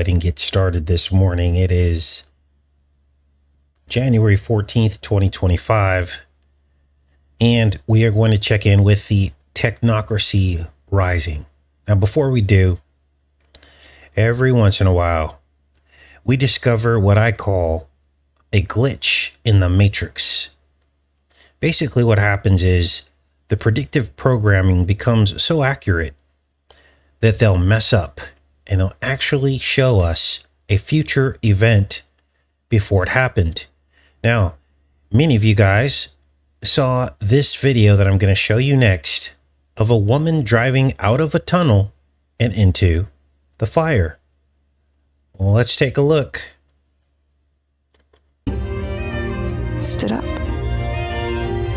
ahead and get started this morning. It is January 14th, 2025, and we are going to check in with the Technocracy Rising. Now, before we do, every once in a while, we discover what I call a glitch in the matrix. Basically, what happens is the predictive programming becomes so accurate that they'll mess up and they'll actually show us a future event before it happened. Now, many of you guys saw this video that I'm going to show you next of a woman driving out of a tunnel and into the fire. Well, let's take a look. Stood up.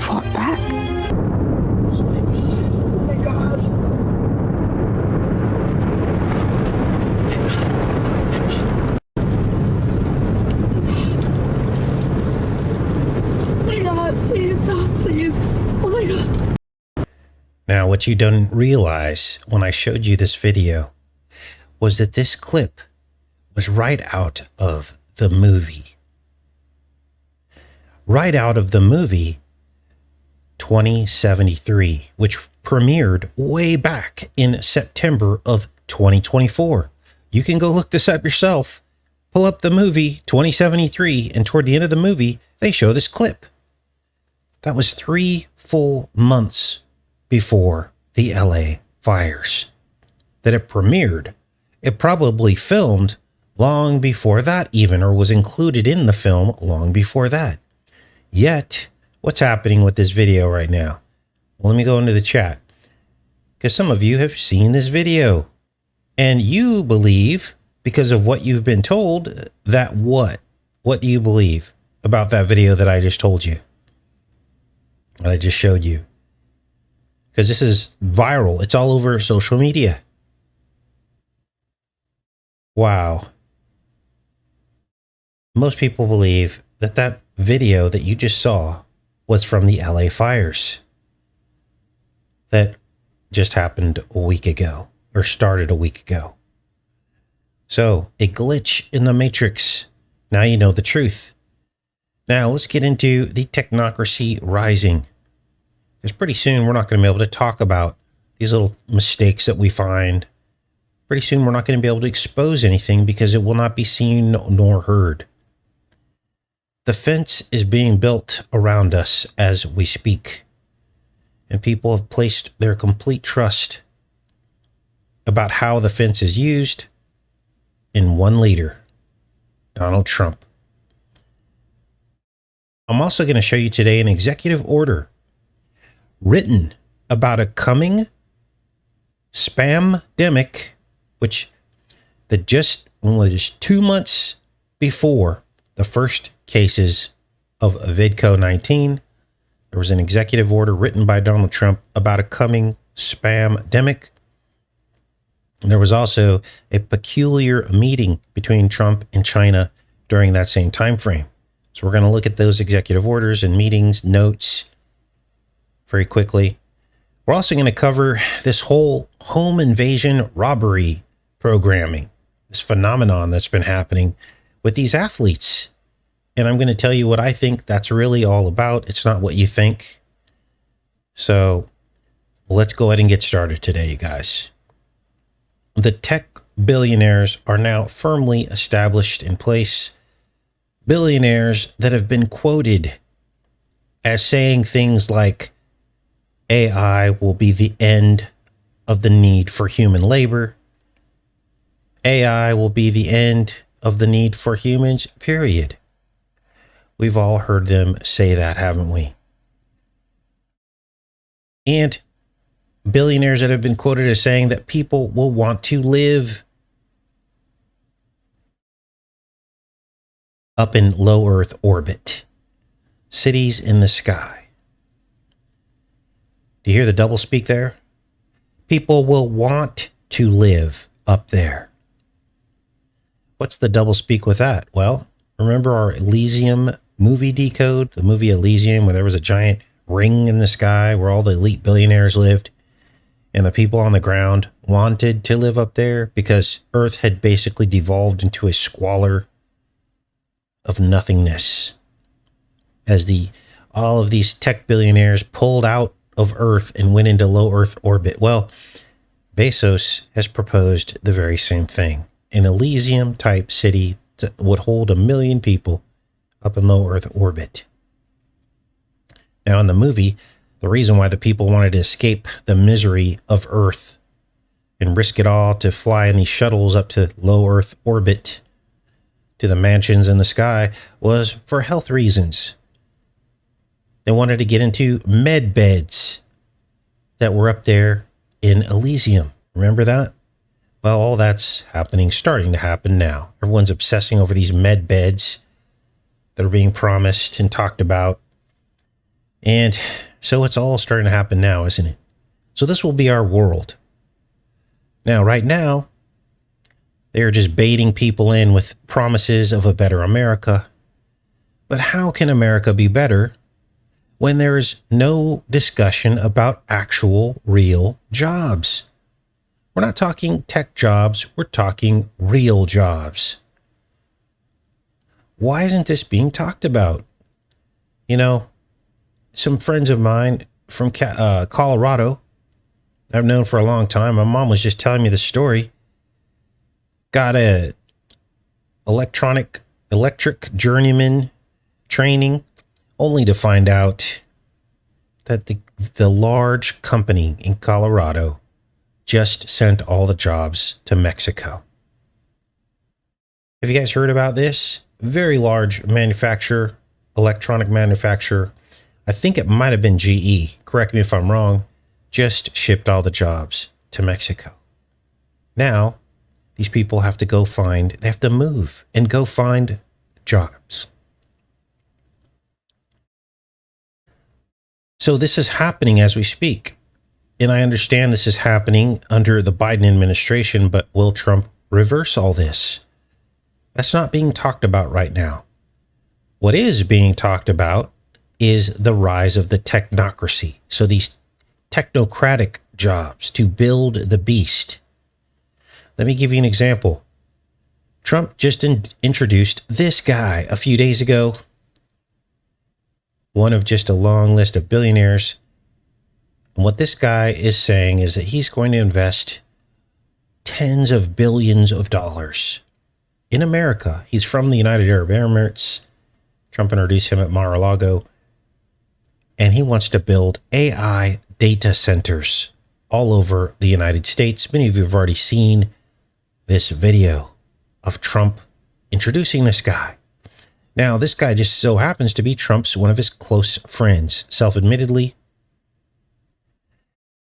Fought back. Oh my God. Oh my God, please stop, please. Oh my God. Now, what you don't realize when I showed you this video was that this clip was right out of the movie. Right out of the movie 2073, which premiered way back in September of 2024. You can go look this up yourself. Pull up the movie 2073, and toward the end of the movie, they show this clip. That was 3 full months before the LA fires that it premiered. It probably filmed long before that even, or was included in the film long before that. Yet, what's happening with this video right now? Well, let me go into the chat, because some of you have seen this video and you believe, because of what you've been told, that what do you believe about that video that I just told you, that I just showed you? Because this is viral. It's all over social media. Wow. Most people believe that that video that you just saw was from the LA fires that just happened a week ago, or started a week ago. So, a glitch in the matrix. Now you know the truth. Now let's get into the Technocracy Rising. Because pretty soon we're not going to be able to talk about these little mistakes that we find. Pretty soon we're not going to be able to expose anything because it will not be seen nor heard. The fence is being built around us as we speak, and people have placed their complete trust about how the fence is used in one leader, Donald Trump. I'm also going to show you today an executive order written about a coming spam-demic, which that just was 2 months before the first cases of VidCo-19. There was an executive order written by Donald Trump about a coming spam-demic. There was also a peculiar meeting between Trump and China during that same time frame. So we're going to look at those executive orders and meetings, notes, very quickly. We're also going to cover this whole home invasion robbery programming, this phenomenon that's been happening with these athletes. And I'm going to tell you what I think that's really all about. It's not what you think. So let's go ahead and get started today, you guys. The tech billionaires are now firmly established in place. Billionaires that have been quoted as saying things like, AI will be the end of the need for human labor. AI will be the end of the need for humans, period. We've all heard them say that, haven't we? And billionaires that have been quoted as saying that people will want to live up in low Earth orbit, cities in the sky. Do you hear the doublespeak there? People will want to live up there. What's the doublespeak with that? Well, remember our Elysium movie decode, the movie Elysium, where there was a giant ring in the sky where all the elite billionaires lived? And the people on the ground wanted to live up there because Earth had basically devolved into a squalor of nothingness as all of these tech billionaires pulled out of Earth and went into low Earth orbit. Well, Bezos has proposed the very same thing. An Elysium type city that would hold 1 million people up in low Earth orbit. Now, in the movie, the reason why the people wanted to escape the misery of Earth and risk it all to fly in these shuttles up to low Earth orbit to the mansions in the sky was for health reasons. They wanted to get into med beds that were up there in Elysium. Remember that? Well, all that's starting to happen now. Everyone's obsessing over these med beds that are being promised and talked about. And so it's all starting to happen now, isn't it? So this will be our world. Now, right now, they're just baiting people in with promises of a better America. But how can America be better when there's no discussion about actual real jobs? We're not talking tech jobs. We're talking real jobs. Why isn't this being talked about? You know, some friends of mine from Colorado, I've known for a long time. My mom was just telling me the story. Got a electric journeyman training, only to find out that the large company in Colorado just sent all the jobs to Mexico. Have you guys heard about this? Very large manufacturer, electronic manufacturer. I think it might have been GE. Correct me if I'm wrong. Just shipped all the jobs to Mexico. Now, these people have to they have to move and go find jobs. So this is happening as we speak. And I understand this is happening under the Biden administration, but will Trump reverse all this? That's not being talked about right now. What is being talked about is the rise of the technocracy. So these technocratic jobs to build the beast. Let me give you an example. Trump just introduced this guy a few days ago. One of just a long list of billionaires. And what this guy is saying is that he's going to invest tens of billions of dollars in America. He's from the United Arab Emirates. Trump introduced him at Mar-a-Lago. And he wants to build AI data centers all over the United States. Many of you have already seen this video of Trump introducing this guy. Now, this guy just so happens to be one of his close friends, self-admittedly.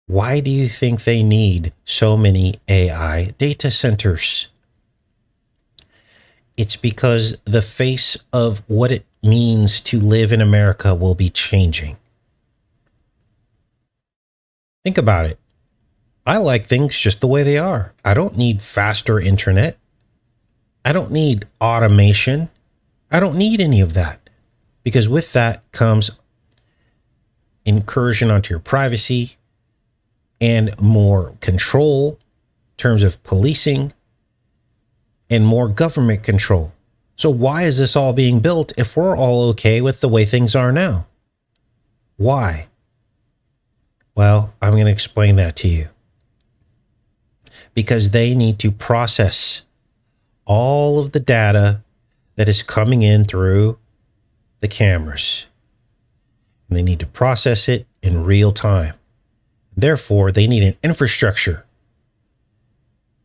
Why do you think they need so many AI data centers? It's because the face of what it means to live in America will be changing. Think about it. I like things just the way they are. I don't need faster internet. I don't need automation. I don't need any of that, because with that comes incursion onto your privacy and more control in terms of policing and more government control. So why is this all being built if we're all okay with the way things are now? Why? Well, I'm going to explain that to you. Because they need to process all of the data that is coming in through the cameras. And they need to process it in real time. Therefore, they need an infrastructure,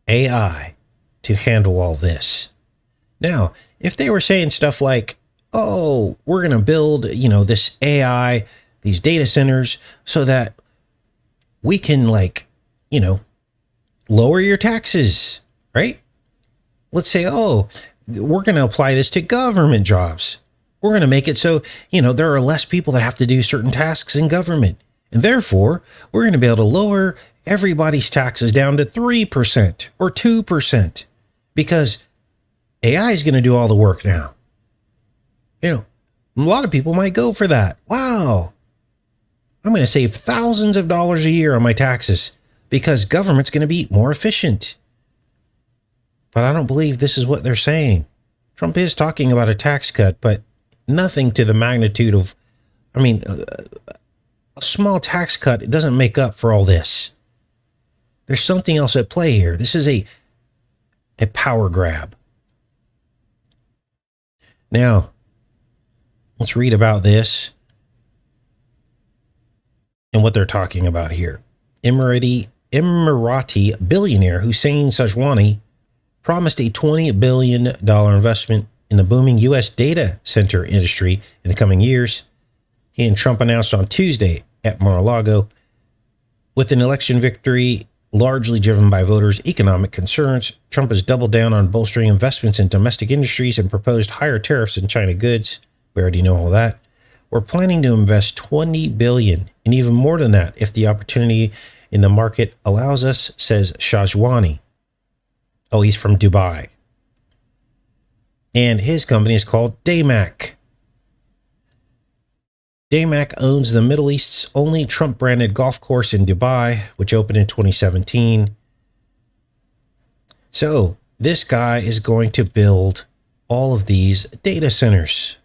AI, to handle all this. Now, if they were saying stuff like, oh, we're going to build, this AI, these data centers so that we can lower your taxes, right? Let's say, oh, we're going to apply this to government jobs. We're going to make it so, there are less people that have to do certain tasks in government. And therefore, we're going to be able to lower everybody's taxes down to 3% or 2% because AI is going to do all the work now. A lot of people might go for that. Wow. I'm going to save thousands of dollars a year on my taxes because government's going to be more efficient. But I don't believe this is what they're saying. Trump is talking about a tax cut, but nothing to the magnitude of, a small tax cut, it doesn't make up for all this. There's something else at play here. This is a power grab. Now, let's read about this and what they're talking about here. Emirati billionaire Hussein Sajwani promised a $20 billion investment in the booming U.S. data center industry in the coming years. He and Trump announced on Tuesday at Mar-a-Lago, with an election victory largely driven by voters' economic concerns. Trump has doubled down on bolstering investments in domestic industries and proposed higher tariffs in China goods. We already know all that. We're planning to invest $20 billion and even more than that if the opportunity in the market allows us, says Shahwani. Oh, he's from Dubai. And his company is called Pdemic. Pdemic owns the Middle East's only Trump-branded golf course in Dubai, which opened in 2017. So this guy is going to build all of these data centers.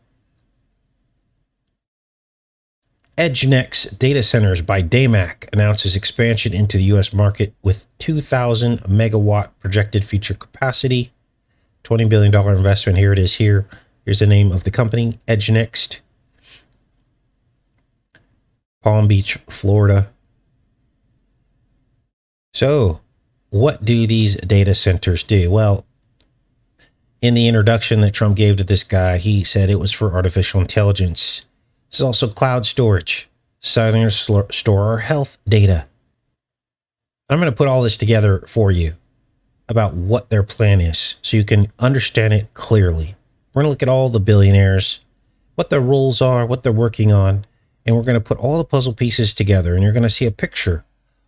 EdgeNext Data Centers by Pdemic announces expansion into the U.S. market with 2,000 megawatt projected future capacity. $20 billion investment. Here it is here. Here's the name of the company, EdgeNext. Palm Beach, Florida. So, what do these data centers do? Well, in the introduction that Trump gave to this guy, he said it was for artificial intelligence. This is also cloud storage. Southerners store our health data. I'm going to put all this together for you about what their plan is so you can understand it clearly. We're going to look at all the billionaires, what their roles are, what they're working on, and we're going to put all the puzzle pieces together, and you're going to see a picture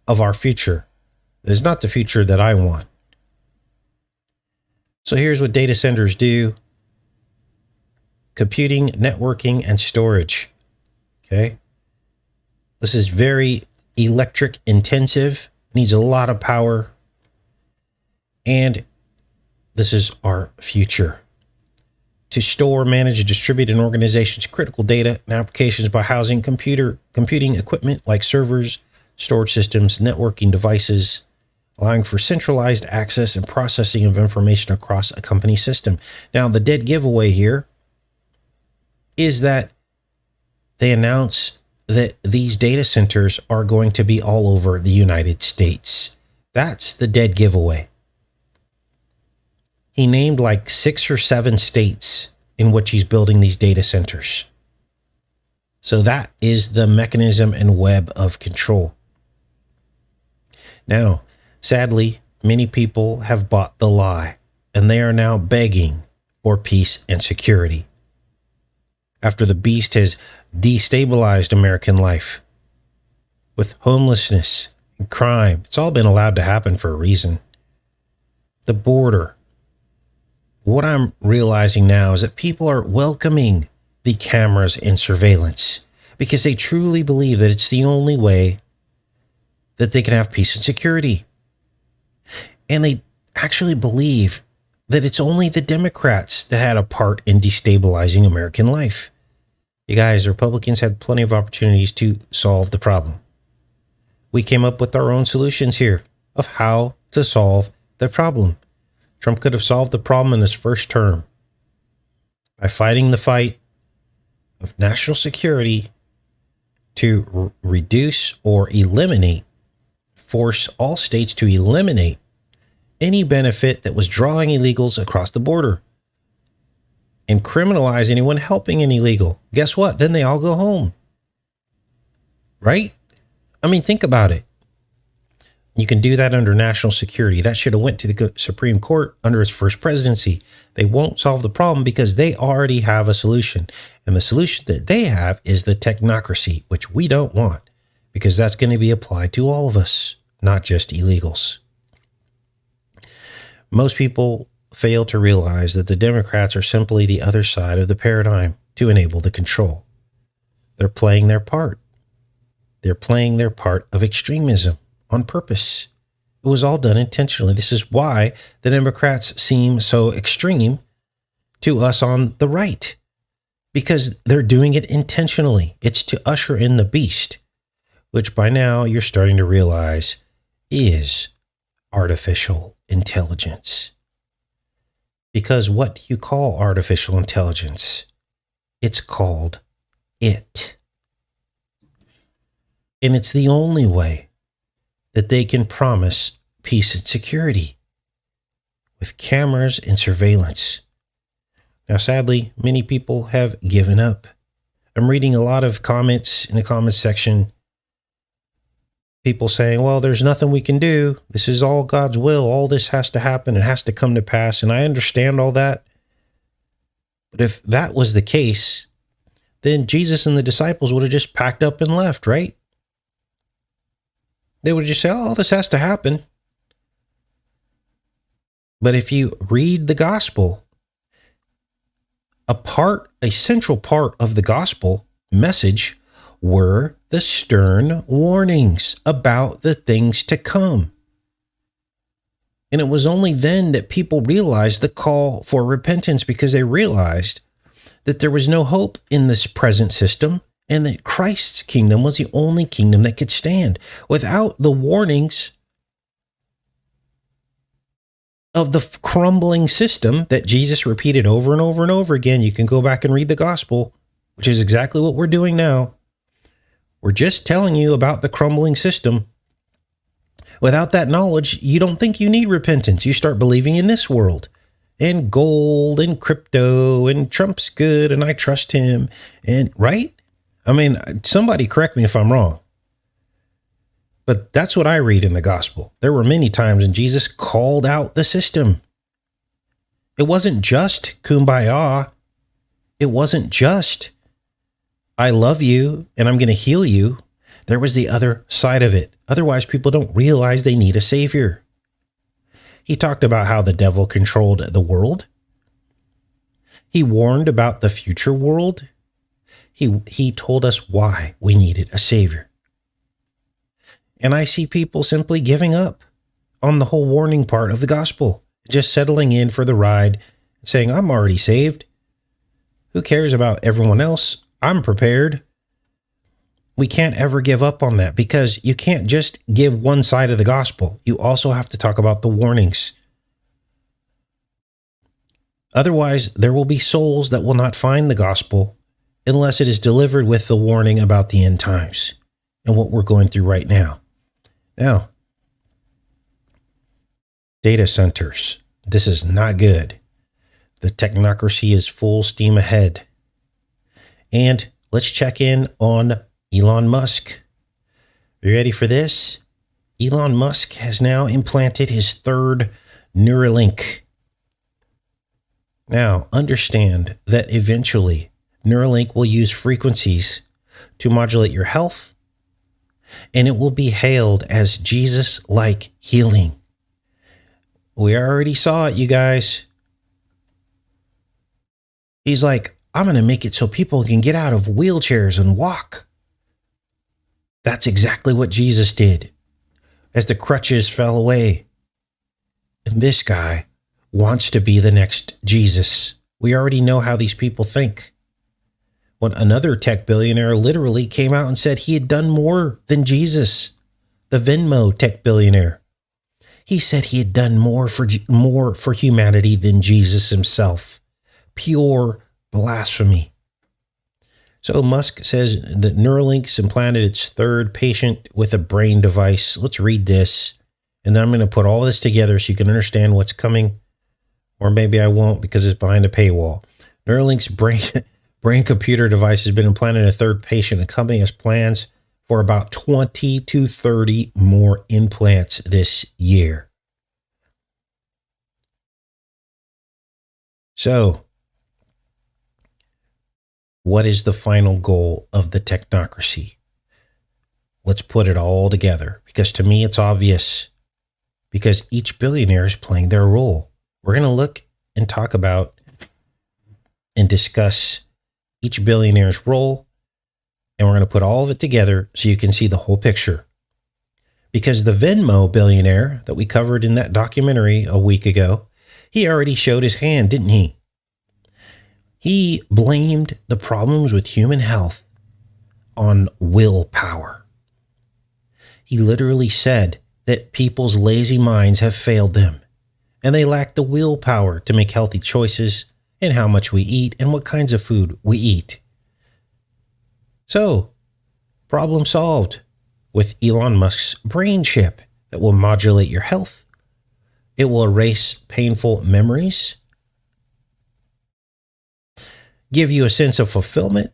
of our future. It's not the future that I want. So here's what data centers do. Computing, networking, and storage. Okay. This is very electric intensive, needs a lot of power. And this is our future. To store, manage, and distribute an organization's critical data and applications by housing computing equipment like servers, storage systems, networking devices, allowing for centralized access and processing of information across a company system. Now, the dead giveaway here is that they announce that these data centers are going to be all over the United States. That's the dead giveaway. He named like 6 or 7 states in which he's building these data centers. So that is the mechanism and web of control. Now, sadly, many people have bought the lie, and they are now begging for peace and security. After the beast has destabilized American life with homelessness and crime, it's all been allowed to happen for a reason. The border. What I'm realizing now is that people are welcoming the cameras and surveillance because they truly believe that it's the only way that they can have peace and security. And they actually believe that it's only the Democrats that had a part in destabilizing American life. You guys, Republicans had plenty of opportunities to solve the problem. We came up with our own solutions here of how to solve the problem. Trump could have solved the problem in his first term by fighting the fight of national security to reduce or eliminate, force all states to eliminate any benefit that was drawing illegals across the border and criminalize anyone helping an illegal. Guess what? Then they all go home. Right? I mean, think about it. You can do that under national security. That should have went to the Supreme Court under his first presidency. They won't solve the problem because they already have a solution. And the solution that they have is the technocracy, which we don't want because that's going to be applied to all of us, not just illegals. Most people fail to realize that the Democrats are simply the other side of the paradigm to enable the control. They're playing their part. They're playing their part of extremism. on purpose. It was all done intentionally. This is why the Democrats seem so extreme to us on the right, because they're doing it intentionally. It's to usher in the beast, which by now you're starting to realize is artificial intelligence. Because what do you call artificial intelligence? It's called it. And it's the only way that they can promise peace and security, with cameras and surveillance. Now, sadly, many people have given up. I'm reading a lot of comments in the comments section. People saying, well, there's nothing we can do. This is all God's will. All this has to happen. It has to come to pass. And I understand all that. But if that was the case, then Jesus and the disciples would have just packed up and left, right? They would just say, oh, this has to happen. But if you read the gospel, a central part of the gospel message were the stern warnings about the things to come. And it was only then that people realized the call for repentance, because they realized that there was no hope in this present system and that Christ's kingdom was the only kingdom that could stand. Without the warnings of the crumbling system that Jesus repeated over and over and over again, you can go back and read the gospel, which is exactly what we're doing now. We're just telling you about the crumbling system. Without that knowledge, you don't think you need repentance. You start believing in this world and gold and crypto and Trump's good and I trust him. And right? I mean, somebody correct me if I'm wrong. But that's what I read in the gospel. There were many times when Jesus called out the system. It wasn't just kumbaya. It wasn't just, I love you and I'm going to heal you. There was the other side of it. Otherwise, people don't realize they need a savior. He talked about how the devil controlled the world. He warned about the future world. He told us why we needed a savior. And I see people simply giving up on the whole warning part of the gospel, just settling in for the ride, saying, I'm already saved. Who cares about everyone else? I'm prepared. We can't ever give up on that, because you can't just give one side of the gospel. You also have to talk about the warnings. Otherwise, there will be souls that will not find the gospel unless it is delivered with the warning about the end times and what we're going through right now. Now, data centers. This is not good. The technocracy is full steam ahead. And let's check in on Elon Musk. Are you ready for this? Elon Musk has now implanted his third Neuralink. Now, understand that eventually Neuralink will use frequencies to modulate your health, and it will be hailed as Jesus-like healing. We already saw it, you guys. He's like, I'm going to make it so people can get out of wheelchairs and walk. That's exactly what Jesus did as the crutches fell away. And this guy wants to be the next Jesus. We already know how these people think. When another tech billionaire literally came out and said he had done more than Jesus, the Venmo tech billionaire. He said he had done more for humanity than Jesus himself. Pure blasphemy. So Musk says that Neuralink's implanted its third patient with a brain device. Let's read this, and then I'm going to put all this together so you can understand what's coming, or maybe I won't because it's behind a paywall. Neuralink's brain computer device has been implanted in a third patient. The company has plans for about 20 to 30 more implants this year. So, what is the final goal of the technocracy? Let's put it all together, because to me it's obvious, because each billionaire is playing their role. We're going to look and talk about and discuss each billionaire's role, and we're going to put all of it together so you can see the whole picture. because the Venmo billionaire that we covered in that documentary a week ago, he already showed his hand, didn't he? He blamed the problems with human health on willpower. He literally said that people's lazy minds have failed them, and they lack the willpower to make healthy choices in how much we eat and what kinds of food we eat. So, problem solved with Elon Musk's brain chip that will modulate your health. It will erase painful memories, give you a sense of fulfillment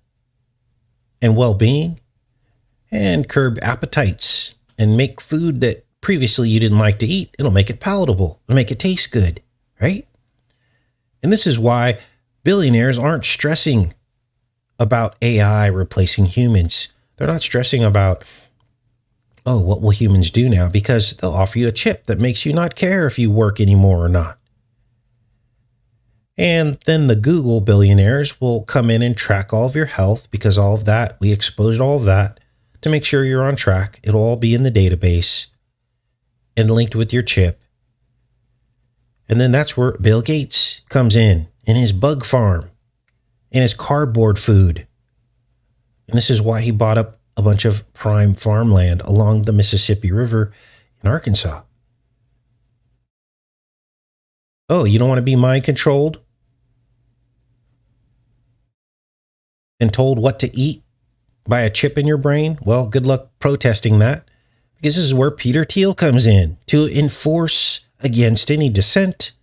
and well-being, and curb appetites and make food that previously you didn't like to eat. It'll make it palatable. It'll make it taste good, right? And this is why billionaires aren't stressing about AI replacing humans. They're not stressing about, oh, what will humans do now? Because they'll offer you a chip that makes you not care if you work anymore or not. And then the Google billionaires will come in and track all of your health, because all of that, we exposed all of that to make sure you're on track. It'll all be in the database and linked with your chip. And then that's where Bill Gates comes in his bug farm, in his cardboard food. And this is why he bought up a bunch of prime farmland along the Mississippi River in Arkansas. Oh, you don't want to be mind controlled and told what to eat by a chip in your brain? Well, good luck protesting that, because this is where Peter Thiel comes in to enforce against any dissent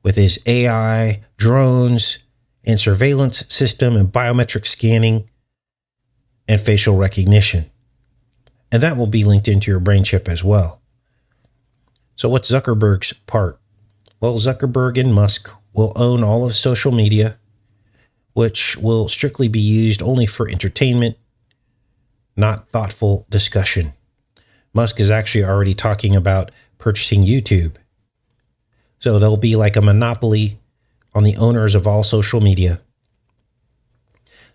with his AI, drones, and surveillance system and biometric scanning and facial recognition. And that will be linked into your brain chip as well. So what's Zuckerberg's part? Well, Zuckerberg and Musk will own all of social media, which will strictly be used only for entertainment, not thoughtful discussion. Musk is actually already talking about purchasing YouTube. So there'll be like a monopoly on the owners of all social media.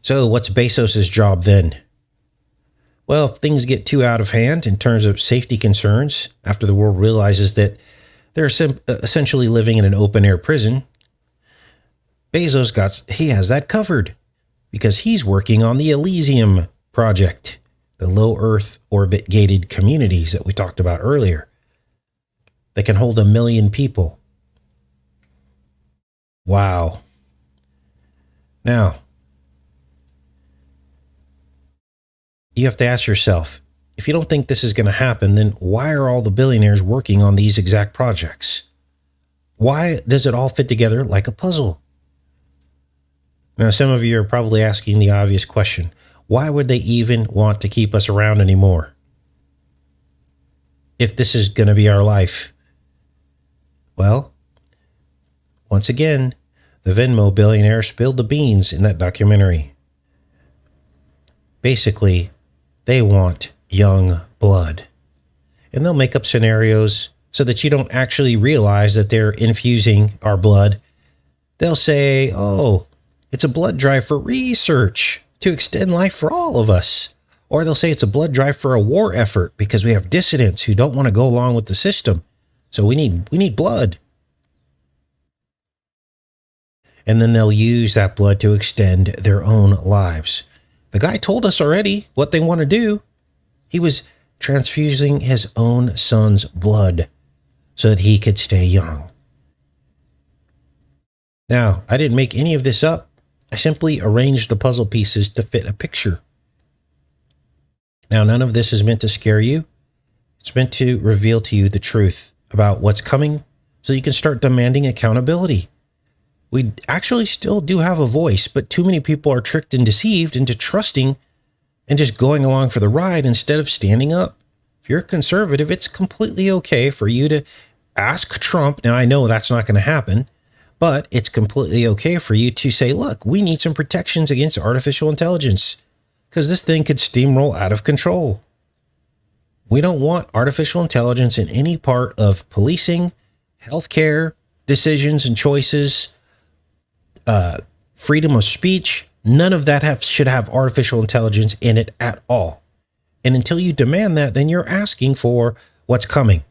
So what's Bezos's job then? Well, if things get too out of hand in terms of safety concerns, after the world realizes that they're essentially living in an open air prison, Bezos he has that covered, because he's working on the Elysium project, the low Earth orbit gated communities that we talked about earlier, that can hold 1 million people. Wow. Now, you have to ask yourself, if you don't think this is going to happen, then why are all the billionaires working on these exact projects? Why does it all fit together like a puzzle? Now, some of you are probably asking the obvious question. Why would they even want to keep us around anymore if this is going to be our life? Well, once again, the Venmo billionaire spilled the beans in that documentary. Basically, they want young blood. And they'll make up scenarios so that you don't actually realize that they're infusing our blood. They'll say, oh, it's a blood drive for research to extend life for all of us. Or they'll say it's a blood drive for a war effort because we have dissidents who don't want to go along with the system. So we need blood. And then they'll use that blood to extend their own lives. The guy told us already what they want to do. He was transfusing his own son's blood so that he could stay young. Now, I didn't make any of this up. I simply arranged the puzzle pieces to fit a picture. Now, none of this is meant to scare you. It's meant to reveal to you the truth about what's coming so you can start demanding accountability. We actually still do have a voice, but too many people are tricked and deceived into trusting and just going along for the ride instead of standing up. If you're a conservative, it's completely okay for you to ask Trump. Now, I know that's not going to happen, but it's completely okay for you to say, look, we need some protections against artificial intelligence because this thing could steamroll out of control. We don't want artificial intelligence in any part of policing, healthcare, decisions and choices, freedom of speech. None of that should have artificial intelligence in it at all. And until you demand that, then you're asking for what's coming.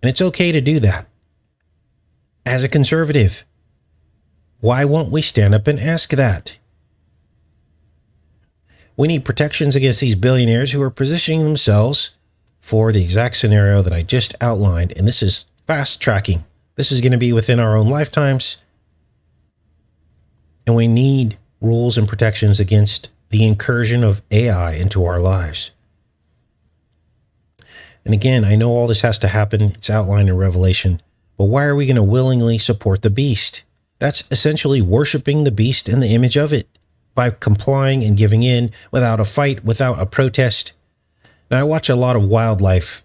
And it's okay to do that. As a conservative, why won't we stand up and ask that? We need protections against these billionaires who are positioning themselves for the exact scenario that I just outlined. And this is fast tracking. This is going to be within our own lifetimes. And we need rules and protections against the incursion of AI into our lives. And again, I know all this has to happen. It's outlined in Revelation. But why are we going to willingly support the beast? That's essentially worshiping the beast and the image of it by complying and giving in without a fight, without a protest. Now, I watch a lot of wildlife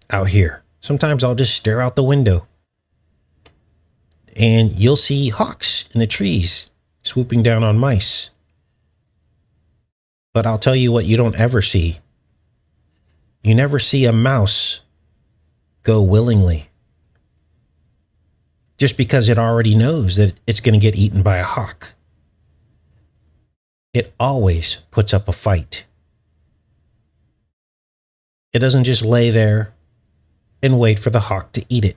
out here. Sometimes I'll just stare out the window and you'll see hawks in the trees swooping down on mice. But I'll tell you what you don't ever see. You never see a mouse go willingly just because it already knows that it's going to get eaten by a hawk. It always puts up a fight. It doesn't just lay there and wait for the hawk to eat it.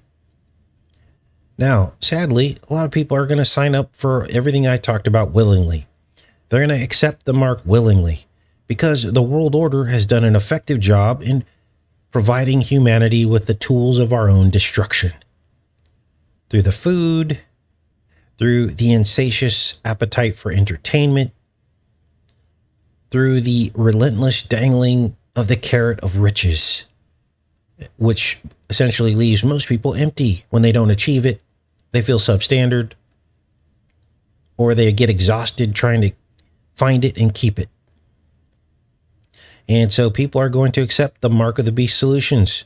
Now, sadly, a lot of people are going to sign up for everything I talked about willingly. They're going to accept the mark willingly because the world order has done an effective job in providing humanity with the tools of our own destruction. Through the food, through the insatiate appetite for entertainment, through the relentless dangling of the carrot of riches, which essentially leaves most people empty when they don't achieve it. They feel substandard, or they get exhausted trying to find it and keep it. And so people are going to accept the mark of the beast solutions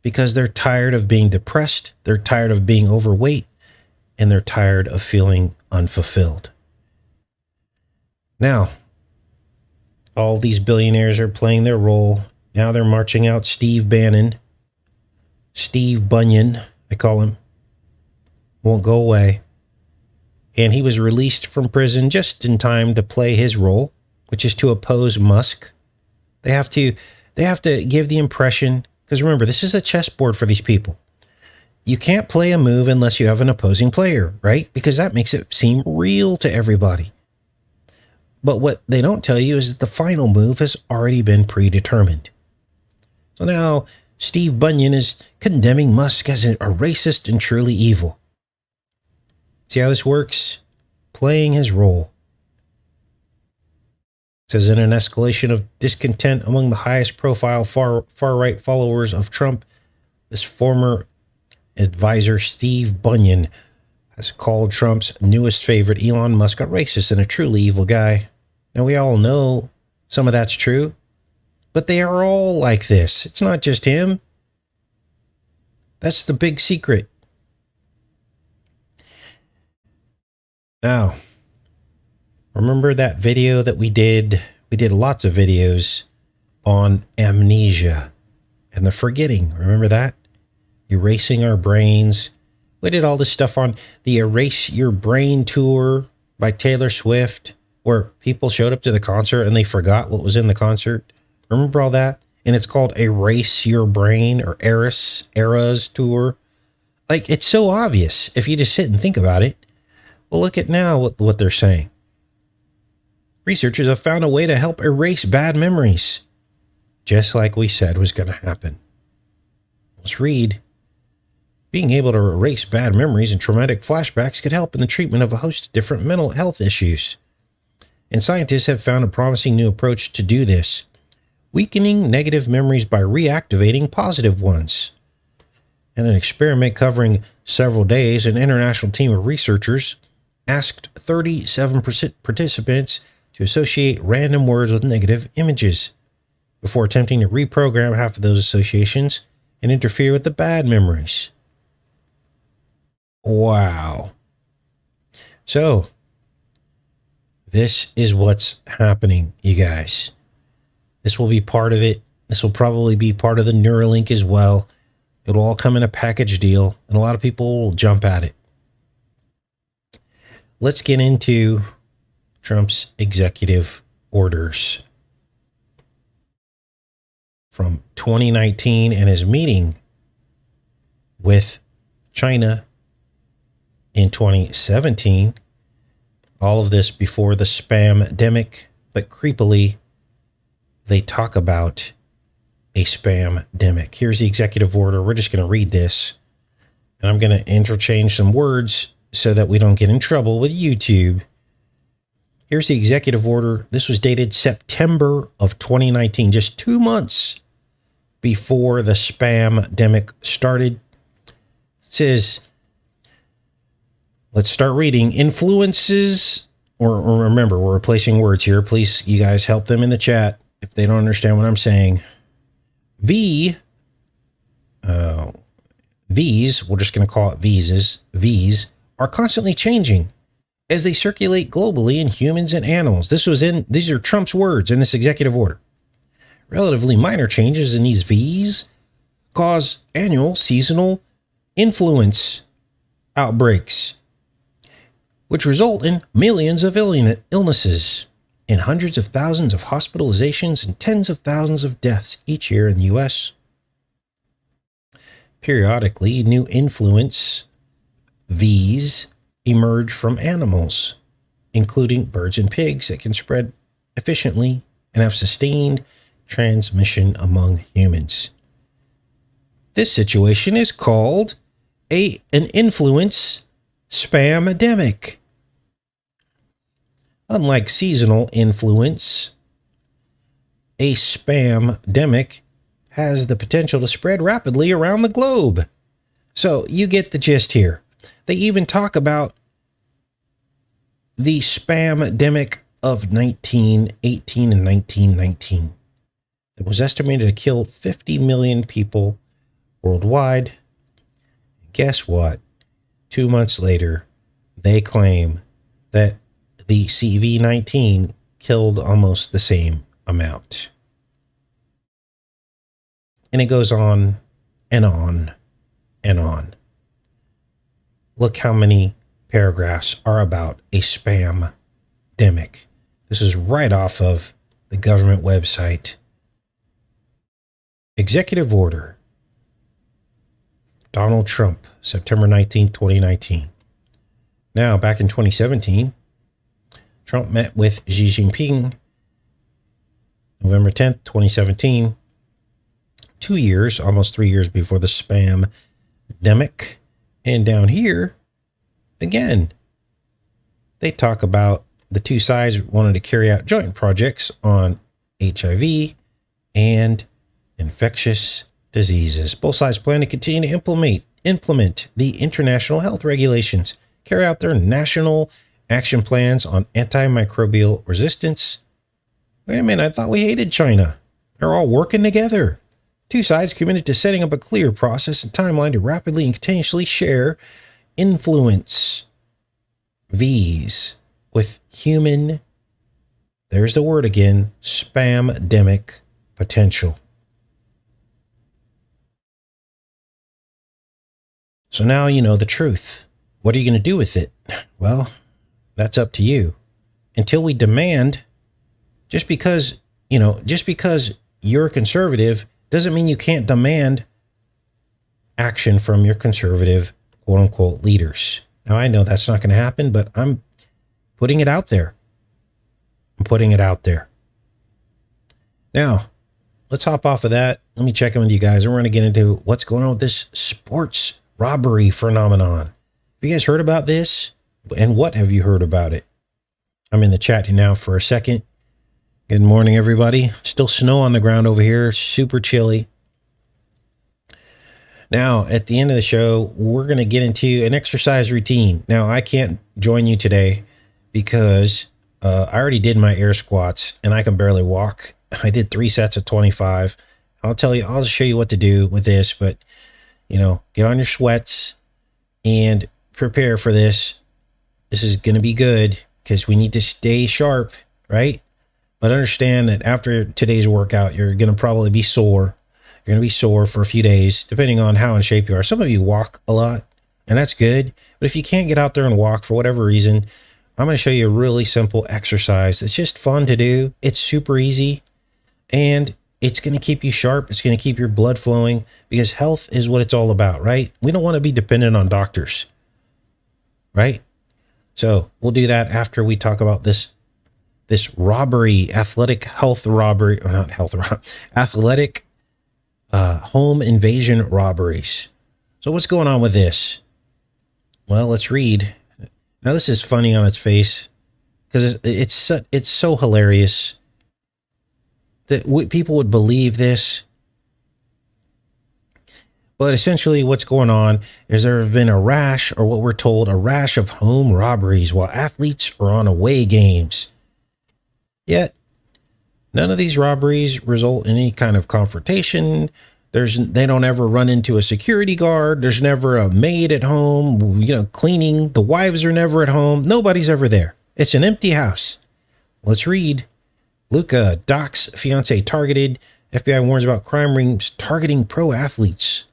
because they're tired of being depressed, they're tired of being overweight, and they're tired of feeling unfulfilled. Now, all these billionaires are playing their role. Now they're marching out Steve Bannon. Steve Bunyan, I call him. Won't go away. And he was released from prison just in time to play his role, which is to oppose Musk. They have to give the impression, because remember, this is a chessboard for these people. You can't play a move unless you have an opposing player, right? Because that makes it seem real to everybody. But what they don't tell you is that the final move has already been predetermined. So now Steve Bunyan is condemning Musk as a racist and truly evil. See how this works? Playing his role. It says in an escalation of discontent among the highest profile far-right followers of Trump, this former advisor Steve Bunyan has called Trump's newest favorite, Elon Musk, a racist and a truly evil guy. Now, we all know some of that's true, but they are all like this. It's not just him. That's the big secret. Now, remember that video that we did? We did lots of videos on amnesia and the forgetting. Remember that? Erasing our brains. We did all this stuff on the Erase Your Brain tour by Taylor Swift, where people showed up to the concert and they forgot what was in the concert. Remember all that? And it's called Erase Your Brain or Eras tour. Like, it's so obvious if you just sit and think about it. Well, look at now what they're saying. Researchers have found a way to help erase bad memories, just like we said was going to happen. Let's read. Being able to erase bad memories and traumatic flashbacks could help in the treatment of a host of different mental health issues. And scientists have found a promising new approach to do this, weakening negative memories by reactivating positive ones. In an experiment covering several days, an international team of researchers asked 37 participants to associate random words with negative images before attempting to reprogram half of those associations and interfere with the bad memories. Wow. So, this is what's happening, you guys. This will be part of it. This will probably be part of the Neuralink as well. It'll all come in a package deal, and a lot of people will jump at it. Let's get into Trump's executive orders. from 2019 and his meeting with China in 2017. All of this before the spam-demic, but creepily, they talk about a spam-demic. Here's the executive order. We're just going to read this, and I'm going to interchange some words so that we don't get in trouble with YouTube. Here's the executive order. This was dated September of 2019, just 2 months before the spam-demic started. It says, let's start reading. Influences, or remember, we're replacing words here. Please, you guys help them in the chat if they don't understand what I'm saying. V's, we're just going to call it V's are constantly changing as they circulate globally in humans and animals. These are Trump's words in this executive order. Relatively minor changes in these V's cause annual seasonal influence outbreaks, which result in millions of illnesses and hundreds of thousands of hospitalizations and tens of thousands of deaths each year in the U.S. Periodically, new influence V's emerge from animals, including birds and pigs, that can spread efficiently and have sustained transmission among humans. This situation is called an influence spam-demic. Unlike seasonal influence, a spam-demic has the potential to spread rapidly around the globe. So you get the gist here. They even talk about the spam-demic of 1918 and 1919. It was estimated to kill 50 million people worldwide. Guess what? 2 months later, they claim that the CV-19 killed almost the same amount. And it goes on and on and on. Look how many paragraphs are about a spam-demic. This is right off of the government website. Executive Order. Donald Trump, September 19, 2019. Now, back in 2017, Trump met with Xi Jinping, November 10th, 2017, 2 years, almost 3 years before the spam-demic. And down here, again, they talk about the two sides wanted to carry out joint projects on HIV and infectious diseases. Both sides plan to continue to implement the international health regulations, carry out their national action plans on antimicrobial resistance. Wait a minute, I thought we hated China. They're all working together. Two sides committed to setting up a clear process and timeline to rapidly and continuously share influence V's with human, there's the word again, spam-demic potential. So now you know the truth. What are you going to do with it? Well, that's up to you. Until we demand, just because you're a conservative doesn't mean you can't demand action from your conservative, quote unquote, leaders. Now, I know that's not going to happen, but I'm putting it out there. I'm putting it out there. Now, let's hop off of that. Let me check in with you guys. We're going to get into what's going on with this sports robbery phenomenon. Have you guys heard about this? And what have you heard about it? I'm in the chat now for a second. Good morning, everybody. Still snow on the ground over here. Super chilly. Now, at the end of the show, we're going to get into an exercise routine. Now, I can't join you today because I already did my air squats and I can barely walk. I did 3 sets of 25. I'll show you what to do with this, but get on your sweats and prepare for this. This is going to be good because we need to stay sharp, right? But understand that after today's workout, you're going to probably be sore. You're going to be sore for a few days, depending on how in shape you are. Some of you walk a lot, and that's good. But if you can't get out there and walk for whatever reason, I'm going to show you a really simple exercise. It's just fun to do. It's super easy, and It's going to keep you sharp. It's going to keep your blood flowing, because health is what it's all about, right? We don't want to be dependent on doctors, right? So we'll do that after we talk about this robbery, athletic health robbery, or not health, athletic home invasion robberies. So what's going on with this? Well, let's read. Now this is funny on its face, because it's so hilarious that people would believe this. But essentially what's going on is there have been a rash, or what we're told, a rash of home robberies while athletes are on away games. Yet, none of these robberies result in any kind of confrontation. They don't ever run into a security guard. There's never a maid at home, cleaning. The wives are never at home. Nobody's ever there. It's an empty house. Let's read. Luca, Doc's fiance targeted. FBI warns about crime rings targeting pro athletes.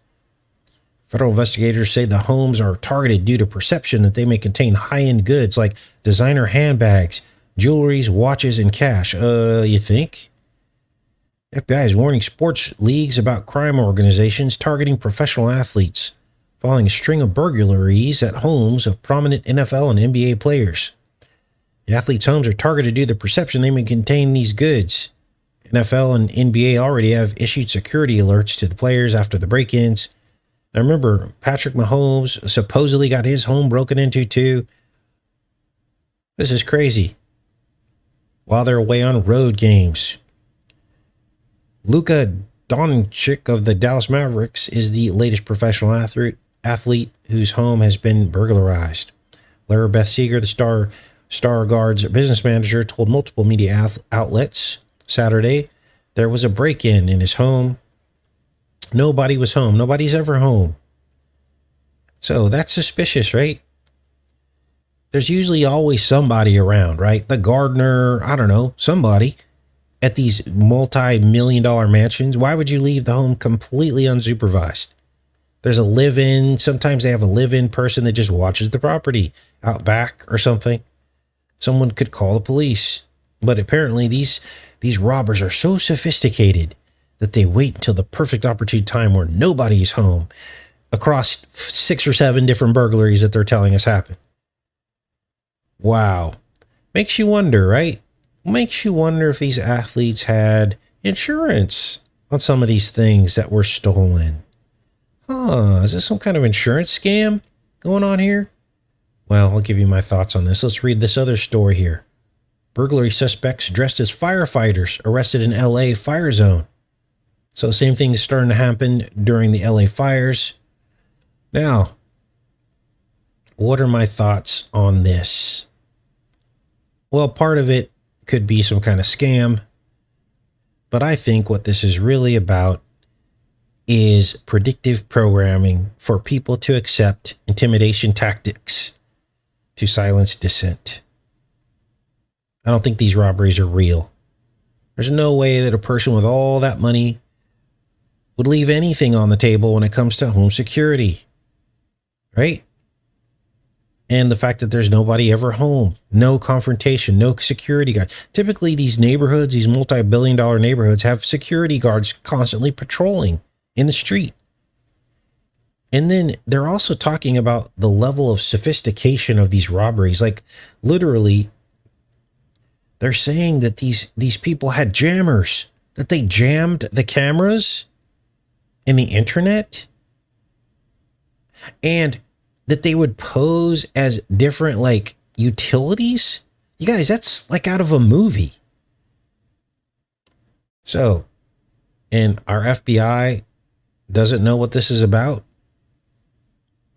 Federal investigators say the homes are targeted due to perception that they may contain high-end goods like designer handbags, jewelries, watches, and cash. You think? FBI is warning sports leagues about crime organizations targeting professional athletes following a string of burglaries at homes of prominent NFL and NBA players. The athletes' homes are targeted due to the perception they may contain these goods. NFL and NBA already have issued security alerts to the players after the break-ins. Now remember, Patrick Mahomes supposedly got his home broken into too. This is crazy. While they're away on road games. Luka Doncic of the Dallas Mavericks is the latest professional athlete whose home has been burglarized. Lara Beth Seeger, the Star Guard's business manager, told multiple media outlets Saturday there was a break-in in his home. Nobody was home. Nobody's ever home. So that's suspicious, right? There's usually always somebody around, right? The gardener, I don't know, somebody at these multi-million-dollar mansions. Why would you leave the home completely unsupervised? There's a live-in. Sometimes they have a live-in person that just watches the property out back or something. Someone could call the police. But apparently these robbers are so sophisticated that they wait until the perfect opportune time where nobody's home across 6 or 7 different burglaries that they're telling us happen. Wow. Makes you wonder, right? Makes you wonder if these athletes had insurance on some of these things that were stolen. Is this some kind of insurance scam going on here? Well, I'll give you my thoughts on this. Let's read this other story here. Burglary suspects dressed as firefighters arrested in LA fire zone. So same thing is starting to happen during the LA fires. Now, what are my thoughts on this? Well, part of it could be some kind of scam, but I think what this is really about is predictive programming for people to accept intimidation tactics to silence dissent. I don't think these robberies are real. There's no way that a person with all that money would leave anything on the table when it comes to home security, right? And the fact that there's nobody ever home, no confrontation, no security guard. Typically these neighborhoods, these multi-billion-dollar neighborhoods have security guards constantly patrolling in the street. And then they're also talking about the level of sophistication of these robberies. Like literally, they're saying that these people had jammers, that they jammed the cameras in the internet, and that they would pose as different like utilities. You guys, that's like out of a movie. So, and our FBI doesn't know what this is about.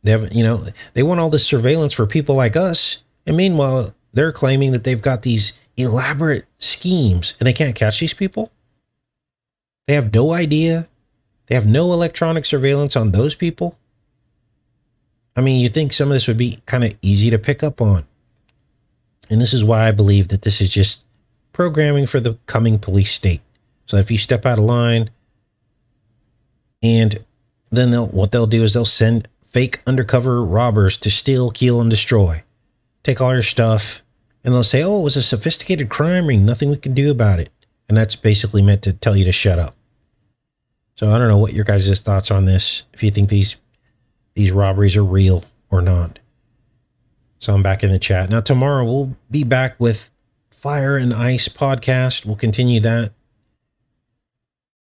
They haven't, they want all this surveillance for people like us. And meanwhile, they're claiming that they've got these elaborate schemes and they can't catch these people. They have no idea. They have no electronic surveillance on those people. I mean, you think some of this would be kind of easy to pick up on. And this is why I believe that this is just programming for the coming police state. So if you step out of line, and then what they'll do is they'll send fake undercover robbers to steal, kill, and destroy. Take all your stuff, and they'll say, oh, it was a sophisticated crime ring. Nothing we can do about it. And that's basically meant to tell you to shut up. So I don't know what your guys' thoughts on this, if you think these robberies are real or not. So I'm back in the chat. Now tomorrow we'll be back with Fire and Ice podcast. We'll continue that.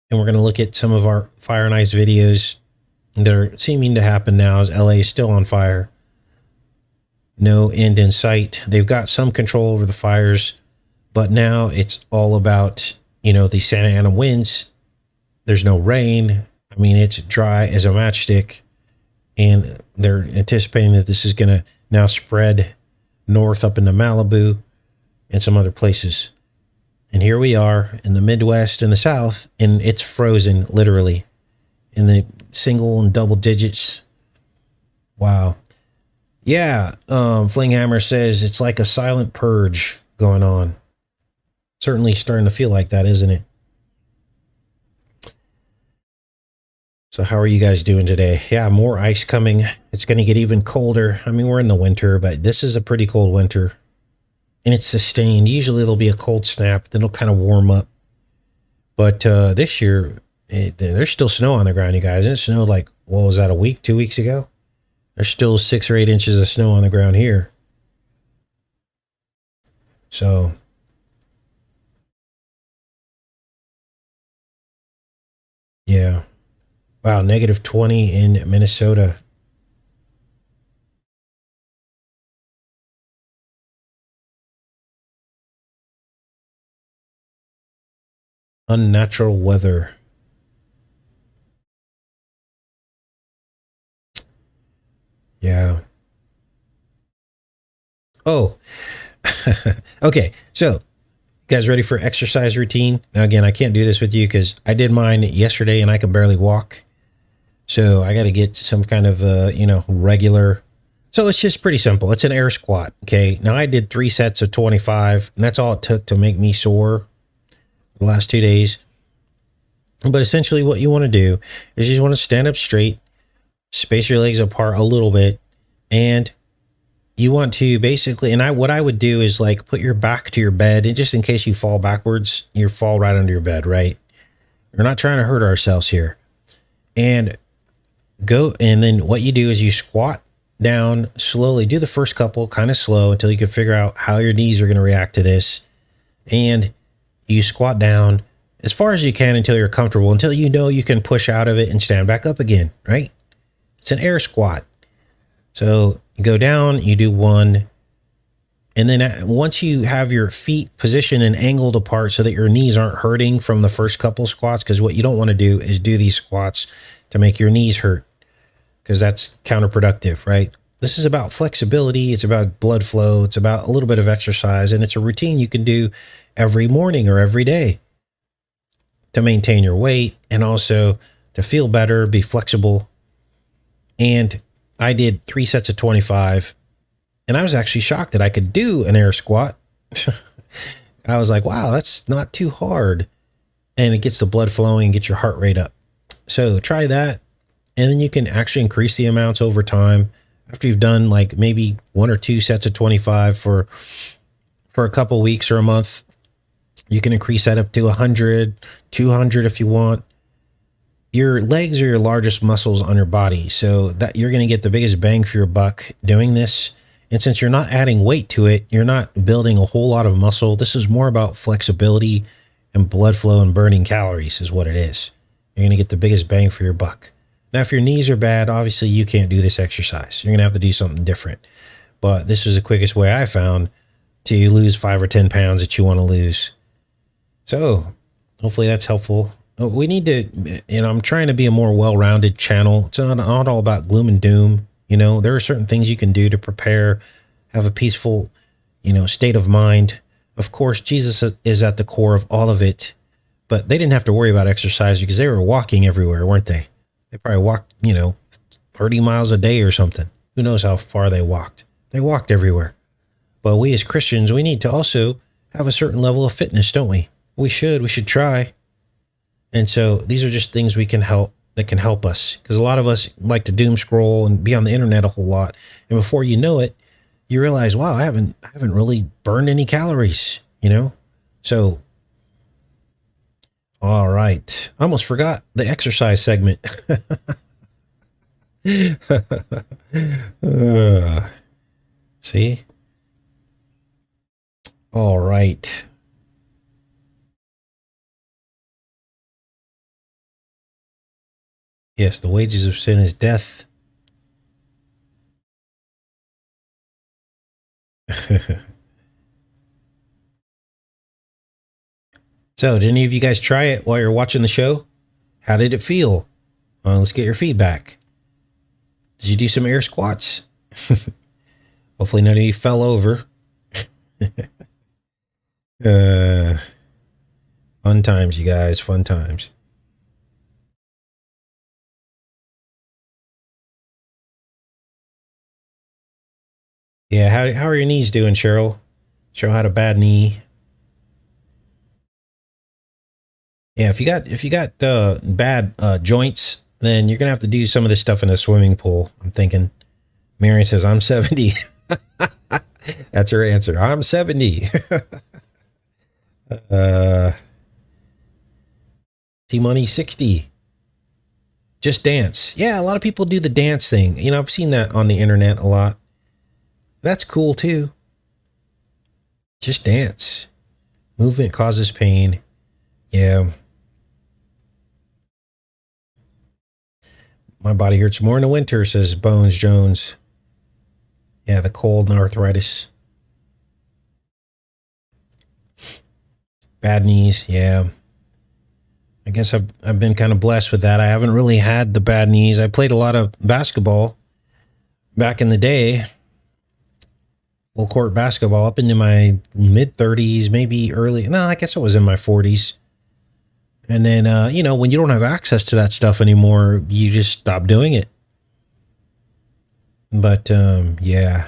And we're going to look at some of our Fire and Ice videos that are seeming to happen now as LA is still on fire. No end in sight. They've got some control over the fires, but now it's all about, the Santa Ana winds. There's no rain. I mean, it's dry as a matchstick, and they're anticipating that this is going to now spread north up into Malibu and some other places. And here we are in the Midwest and the South, and it's frozen literally in the single and double digits. Wow. Yeah. Flinghammer says it's like a silent purge going on. Certainly starting to feel like that, isn't it? So how are you guys doing today? Yeah, more ice coming. It's going to get even colder. I mean, we're in the winter, but this is a pretty cold winter. And it's sustained. Usually there'll be a cold snap, then it'll kind of warm up. But this year, there's still snow on the ground, you guys. It snowed like, what was that, a week, 2 weeks ago? There's still 6 or 8 inches of snow on the ground here. So, yeah. Wow, negative 20 in Minnesota. Unnatural weather. Yeah. Oh, okay. So, guys, ready for exercise routine? Now, again, I can't do this with you because I did mine yesterday and I could barely walk. So I got to get some kind of, regular. So it's just pretty simple. It's an air squat. Okay. Now I did 3 sets of 25, and that's all it took to make me sore the last 2 days. But essentially what you want to do is you just want to stand up straight, space your legs apart a little bit, and you want to basically, what I would do is like put your back to your bed, and just in case you fall backwards, you fall right under your bed, right? We're not trying to hurt ourselves here. And then what you do is you squat down slowly. Do the first couple kind of slow until you can figure out how your knees are going to react to this. And you squat down as far as you can until you're comfortable, until you can push out of it and stand back up again, right? It's an air squat. So you go down, you do 1. And then once you have your feet positioned and angled apart so that your knees aren't hurting from the first couple squats, because what you don't want to do is do these squats to make your knees hurt, because that's counterproductive, right? This is about flexibility. It's about blood flow. It's about a little bit of exercise, and it's a routine you can do every morning or every day to maintain your weight and also to feel better, be flexible. And I did 3 sets of 25, and I was actually shocked that I could do an air squat. I was like, wow, that's not too hard. And it gets the blood flowing and gets your heart rate up. So try that. And then you can actually increase the amounts over time. After you've done like maybe 1 or 2 sets of 25 for a couple weeks or a month, you can increase that up to 100, 200 if you want. Your legs are your largest muscles on your body, so that you're going to get the biggest bang for your buck doing this. And since you're not adding weight to it, you're not building a whole lot of muscle. This is more about flexibility and blood flow and burning calories is what it is. You're going to get the biggest bang for your buck. Now, if your knees are bad, obviously you can't do this exercise. You're going to have to do something different. But this is the quickest way I found to lose 5 or 10 pounds that you want to lose. So hopefully that's helpful. We need to, I'm trying to be a more well-rounded channel. It's not all about gloom and doom. There are certain things you can do to prepare, have a peaceful, state of mind. Of course, Jesus is at the core of all of it, but they didn't have to worry about exercise because they were walking everywhere, weren't they? They probably walked, 30 miles a day or something. Who knows how far they walked? They walked everywhere. But we as Christians, we need to also have a certain level of fitness, don't we? We should try. And so these are just things that can help us, because a lot of us like to doom scroll and be on the internet a whole lot. And before you know it, you realize, wow, I haven't really burned any calories, So All right. I almost forgot the exercise segment. See? All right. Yes, the wages of sin is death. So, did any of you guys try it while you're watching the show? How did it feel? Let's get your feedback. Did you do some air squats? Hopefully none of you fell over. Fun times, you guys. Fun times. Yeah, how are your knees doing, Cheryl? Cheryl had a bad knee. Yeah, if you got bad joints, then you're gonna have to do some of this stuff in a swimming pool. I'm thinking. Marion says, I'm 70. That's her answer. I'm 70. T-Money 60. Just dance. Yeah, a lot of people do the dance thing. You know, I've seen that on the internet a lot. That's cool too. Just dance. Movement causes pain. Yeah. My body hurts more in the winter, says Bones Jones. Yeah, the cold and arthritis. Bad knees, yeah. I guess I've been kind of blessed with that. I haven't really had the bad knees. I played a lot of basketball back in the day. Full court basketball up into my mid 30s, maybe early. No, I guess I was in my 40s. And then, you know, when you don't have access to that stuff anymore, you just stop doing it. But, yeah.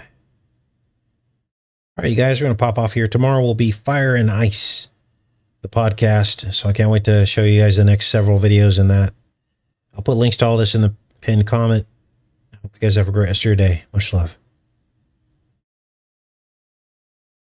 All right, you guys, we're going to pop off here. Tomorrow will be Fire and Ice, the podcast. So I can't wait to show you guys the next several videos in that. I'll put links to all this in the pinned comment. I hope you guys have a great rest of your day. Much love.